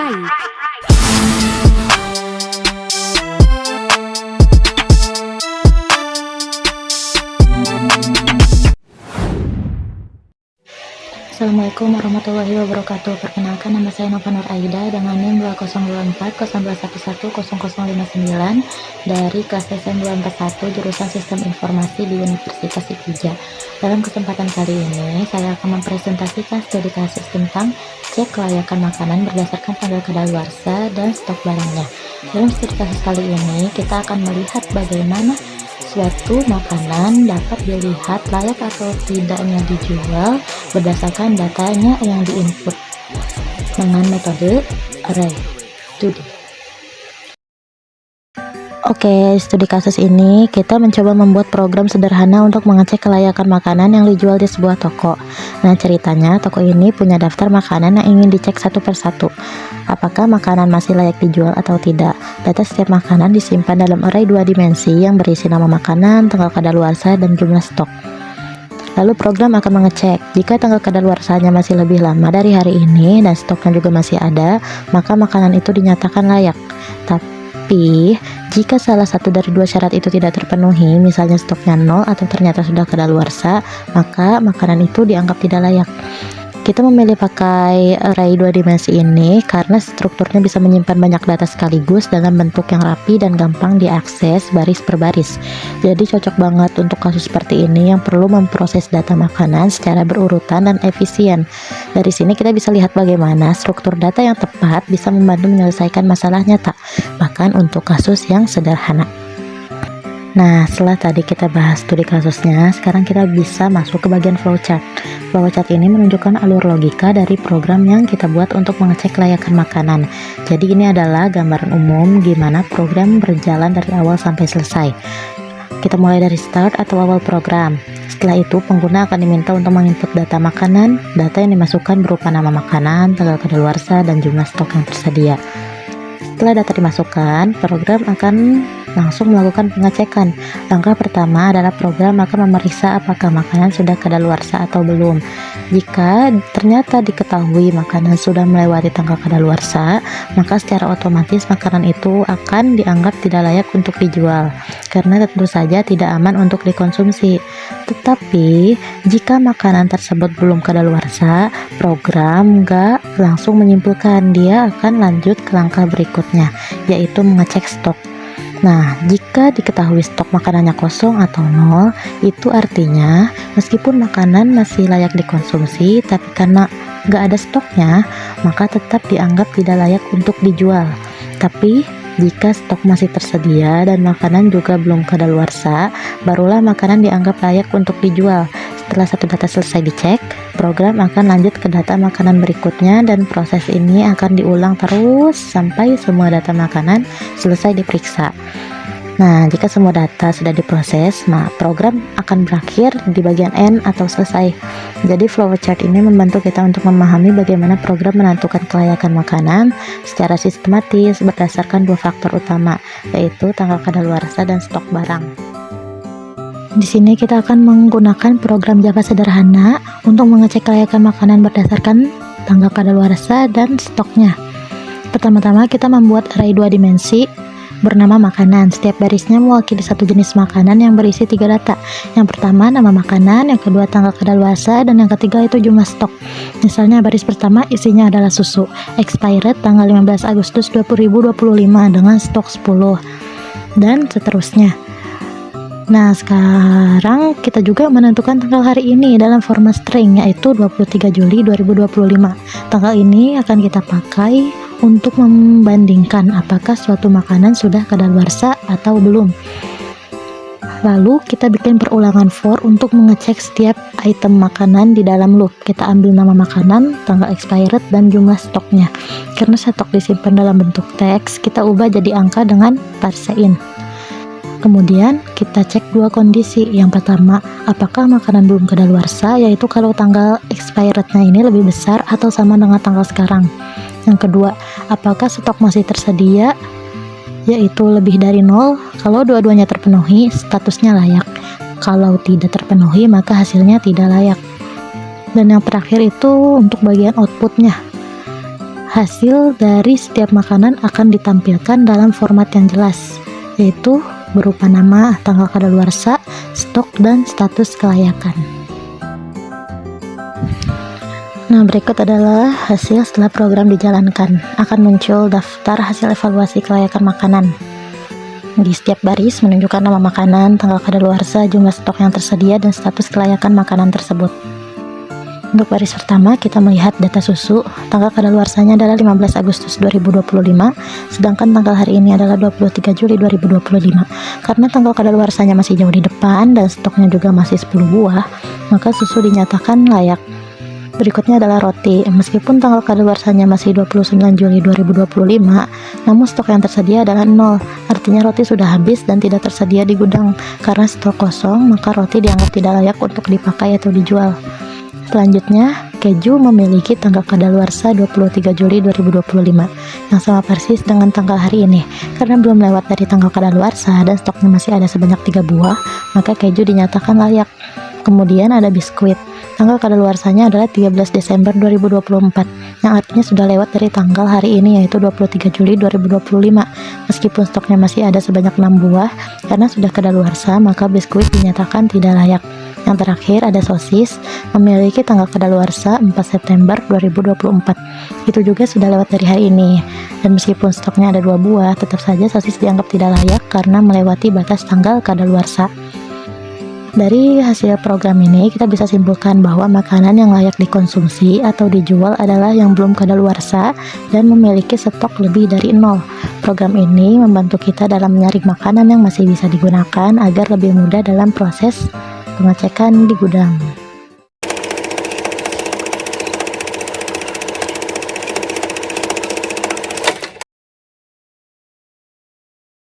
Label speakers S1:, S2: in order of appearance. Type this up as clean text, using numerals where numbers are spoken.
S1: Rai.
S2: Assalamualaikum warahmatullahi wabarakatuh. Perkenalkan, nama saya Nova Nur Aida dengan NIM 2024 dari kelas SN 241 jurusan Sistem Informasi di Universitas IPIJA. Dalam kesempatan kali ini, saya akan mempresentasikan studi kasus tentang cek kelayakan makanan berdasarkan tanggal kadaluarsa dan stok barangnya. Dalam studi kasus kali ini, kita akan melihat bagaimana suatu makanan dapat dilihat layak atau tidaknya dijual berdasarkan datanya yang diinput dengan metode array studi. Oke, studi kasus ini kita mencoba membuat program sederhana untuk mengecek kelayakan makanan yang dijual di sebuah toko. Nah, ceritanya toko ini punya daftar makanan yang ingin dicek satu persatu. Apakah makanan masih layak dijual atau tidak? Data setiap makanan disimpan dalam array 2 dimensi yang berisi nama makanan, tanggal kadaluarsa, dan jumlah stok. Lalu program akan mengecek jika tanggal kadaluarsanya masih lebih lama dari hari ini dan stoknya juga masih ada, maka makanan itu dinyatakan layak. Tapi jika salah satu dari dua syarat itu tidak terpenuhi, misalnya stoknya 0 atau ternyata sudah kadaluarsa, maka makanan itu dianggap tidak layak. Kita memilih pakai array 2 dimensi ini karena strukturnya bisa menyimpan banyak data sekaligus dalam bentuk yang rapi dan gampang diakses baris per baris. Jadi cocok banget untuk kasus seperti ini yang perlu memproses data makanan secara berurutan dan efisien. Dari sini kita bisa lihat bagaimana struktur data yang tepat bisa membantu menyelesaikan masalah nyata, bahkan untuk kasus yang sederhana. Nah, setelah tadi kita bahas studi kasusnya, sekarang kita bisa masuk ke bagian flowchart. Flowchart ini menunjukkan alur logika dari program yang kita buat untuk mengecek kelayakan makanan. Jadi ini adalah gambaran umum gimana program berjalan dari awal sampai selesai. Kita mulai dari start atau awal program. Setelah itu, pengguna akan diminta untuk menginput data makanan. Data yang dimasukkan berupa nama makanan, tanggal kadaluarsa, dan jumlah stok yang tersedia. Setelah data dimasukkan, program akan langsung melakukan pengecekan. Langkah pertama adalah program akan memeriksa apakah makanan sudah kadaluarsa atau belum. Jika ternyata diketahui makanan sudah melewati tanggal kadaluarsa, maka secara otomatis makanan itu akan dianggap tidak layak untuk dijual, karena tentu saja tidak aman untuk dikonsumsi. Tetapi jika makanan tersebut belum kadaluarsa, program nggak langsung menyimpulkan, dia akan lanjut ke langkah berikutnya, yaitu mengecek stok. Nah, jika diketahui stok makanannya kosong atau 0, itu artinya meskipun makanan masih layak dikonsumsi, tapi karena nggak ada stoknya, maka tetap dianggap tidak layak untuk dijual. Tapi jika stok masih tersedia dan makanan juga belum kadaluarsa, barulah makanan dianggap layak untuk dijual. Setelah satu data selesai dicek, program akan lanjut ke data makanan berikutnya dan proses ini akan diulang terus sampai semua data makanan selesai diperiksa. Nah, jika semua data sudah diproses, program akan berakhir di bagian end atau selesai. Jadi flowchart ini membantu kita untuk memahami bagaimana program menentukan kelayakan makanan secara sistematis berdasarkan dua faktor utama, yaitu tanggal kadaluarsa dan stok barang. Di sini kita akan menggunakan program Java sederhana untuk mengecek kelayakan makanan berdasarkan tanggal kadaluarsa dan stoknya. Pertama-tama kita membuat array 2 dimensi bernama makanan. Setiap barisnya mewakili satu jenis makanan yang berisi 3 data. Yang pertama nama makanan, yang kedua tanggal kadaluarsa, dan yang ketiga itu jumlah stok. Misalnya baris pertama isinya adalah susu, expired tanggal 15 Agustus 2025 dengan stok 10, dan seterusnya. Nah, sekarang kita juga menentukan tanggal hari ini dalam format string, yaitu 23 Juli 2025. Tanggal ini akan kita pakai untuk membandingkan apakah suatu makanan sudah kadaluarsa atau belum. Lalu kita bikin perulangan for untuk mengecek setiap item makanan di dalam loop. Kita ambil nama makanan, tanggal expired, dan jumlah stoknya. Karena stok disimpan dalam bentuk teks, kita ubah jadi angka dengan parseIn. Kemudian kita cek dua kondisi. Yang pertama, apakah makanan belum kadaluarsa, yaitu kalau tanggal expirednya ini lebih besar atau sama dengan tanggal sekarang. Yang kedua, apakah stok masih tersedia, yaitu lebih dari 0. Kalau dua-duanya terpenuhi, statusnya layak. Kalau tidak terpenuhi, maka hasilnya tidak layak. Dan yang terakhir itu untuk bagian outputnya. hasil dari setiap makanan akan ditampilkan dalam format yang jelas, yaitu berupa nama, tanggal kadaluarsa, stok, dan status kelayakan. Nah, berikut adalah hasil setelah program dijalankan. Akan muncul daftar hasil evaluasi kelayakan makanan. Di setiap baris menunjukkan nama makanan, tanggal kadaluarsa, jumlah stok yang tersedia, dan status kelayakan makanan tersebut. Untuk baris pertama, kita melihat data susu. Tanggal kadaluarsanya adalah 15 Agustus 2025, sedangkan tanggal hari ini adalah 23 Juli 2025. Karena tanggal kadaluarsanya masih jauh di depan dan stoknya juga masih 10 buah, maka susu dinyatakan layak. Berikutnya adalah roti. Meskipun tanggal kadaluarsanya masih 29 Juli 2025, namun stok yang tersedia adalah 0. Artinya roti sudah habis dan tidak tersedia di gudang. Karena stok kosong, maka roti dianggap tidak layak untuk dipakai atau dijual. Selanjutnya, keju memiliki tanggal kadaluarsa 23 Juli 2025 yang sama persis dengan tanggal hari ini. Karena belum lewat dari tanggal kadaluarsa dan stoknya masih ada sebanyak 3 buah, maka keju dinyatakan layak. Kemudian ada biskuit. Tanggal kadaluarsanya adalah 13 Desember 2024, yang artinya sudah lewat dari tanggal hari ini, yaitu 23 Juli 2025. Meskipun stoknya masih ada sebanyak 6 buah, karena sudah kadaluarsa, maka biskuit dinyatakan tidak layak. Yang terakhir ada sosis, memiliki tanggal kadaluarsa 4 September 2024. Itu juga sudah lewat dari hari ini. Dan meskipun stoknya ada 2 buah, tetap saja sosis dianggap tidak layak karena melewati batas tanggal kadaluarsa. Dari hasil program ini, kita bisa simpulkan bahwa makanan yang layak dikonsumsi atau dijual adalah yang belum kadaluarsa dan memiliki stok lebih dari 0. Program ini membantu kita dalam menyaring makanan yang masih bisa digunakan agar lebih mudah dalam proses pengecekan di gudang.